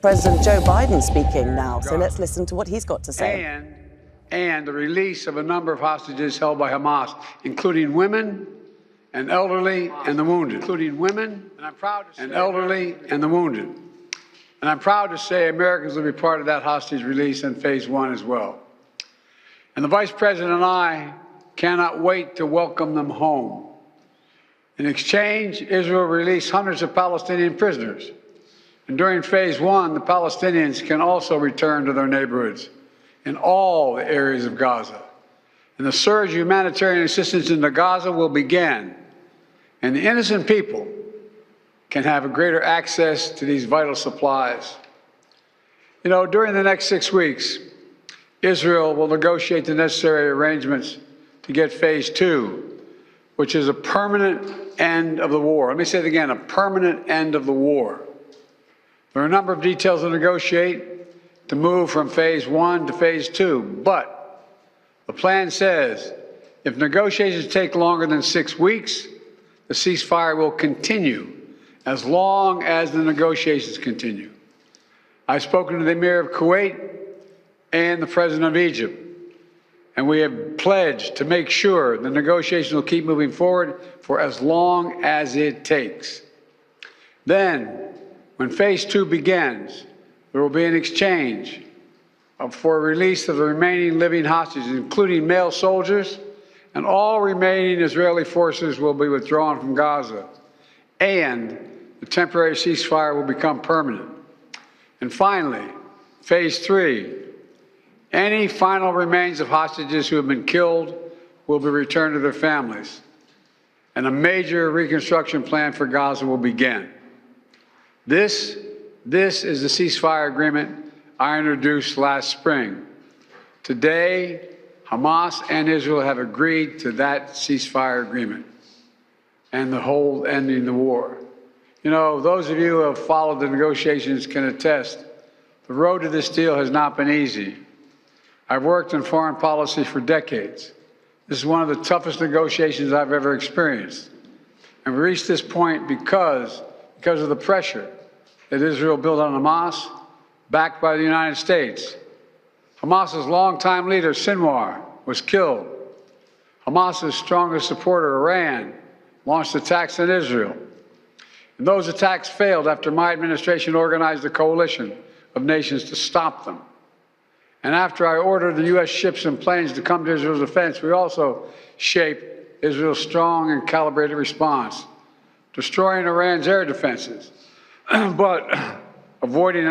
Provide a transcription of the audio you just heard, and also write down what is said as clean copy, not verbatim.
President Joe Biden speaking now, so let's listen to what he's got to say. And the release of a number of hostages held by Hamas, including women and elderly and the wounded, including women and elderly and the wounded. And I'm proud to say Americans will be part of that hostage release in phase one as well. And the Vice President and I cannot wait to welcome them home. In exchange, Israel released hundreds of Palestinian prisoners. And during phase one, the Palestinians can also return to their neighborhoods in all the areas of Gaza. And the surge of humanitarian assistance into Gaza will begin. And the innocent people can have a greater access to these vital supplies. You know, during the next 6 weeks, Israel will negotiate the necessary arrangements to get phase two, which is a permanent end of the war. Let me say it again, a permanent end of the war. There are a number of details to negotiate to move from phase one to phase two, but the plan says if negotiations take longer than 6 weeks, the ceasefire will continue as long as the negotiations continue. I've spoken to the Emir of Kuwait and the President of Egypt, and we have pledged to make sure the negotiations will keep moving forward for as long as it takes. Then, when phase two begins, there will be an exchange for release of the remaining living hostages, including male soldiers, and all remaining Israeli forces will be withdrawn from Gaza, and the temporary ceasefire will become permanent. And finally, phase three, any final remains of hostages who have been killed will be returned to their families, and a major reconstruction plan for Gaza will begin. This is the ceasefire agreement I introduced last spring. Today, Hamas and Israel have agreed to that ceasefire agreement and the whole ending the war. You know, those of you who have followed the negotiations can attest, the road to this deal has not been easy. I've worked in foreign policy for decades. This is one of the toughest negotiations I've ever experienced. And we reached this point because of the pressure that Israel built on Hamas, backed by the United States. Hamas's longtime leader, Sinwar, was killed. Hamas's strongest supporter, Iran, launched attacks on Israel. And those attacks failed after my administration organized a coalition of nations to stop them. And after I ordered the U.S. ships and planes to come to Israel's defense, we also shaped Israel's strong and calibrated response, destroying Iran's air defenses, but avoiding